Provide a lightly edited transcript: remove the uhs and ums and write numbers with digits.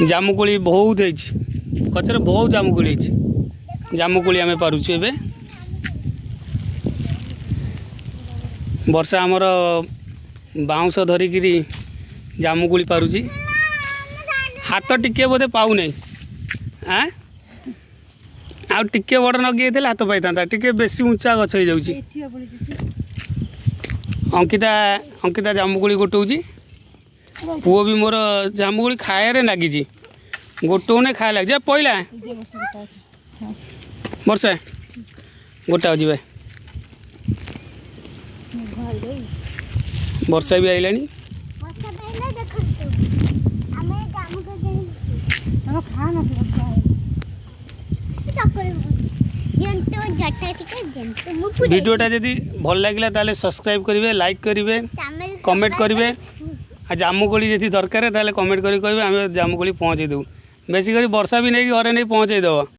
जामुकोली बहुत गचर बहुत जामुकोली जामुकोली आम पारुछु एबे वर्षा आमर बाउंश धरिकी जामुकोली पारुची हाथ टिके बोधे पाऊ नहीं हाँ आ टिके बड़ नगे हाथ पाई था टिके बेसी ऊंचा गछ हो जाउची अंकिता जामुकोली गोटौची पुओ भी मोर जामुकोली खाए लगी गोटौने खाए लगे पहला वर्षा गोटा जी वर्षा भी आइलानी वीडियोटा जदि भल लगे ताले सब्सक्राइब करेंगे लाइक करेंगे कमेंट करेंगे आ जामुकोली जी दरकार ताले कमेंट करेंगे आम जामुकोली पहुँचे देव बेसिकली वर्षा भी नहीं घरे नहीं पहुँचे देव।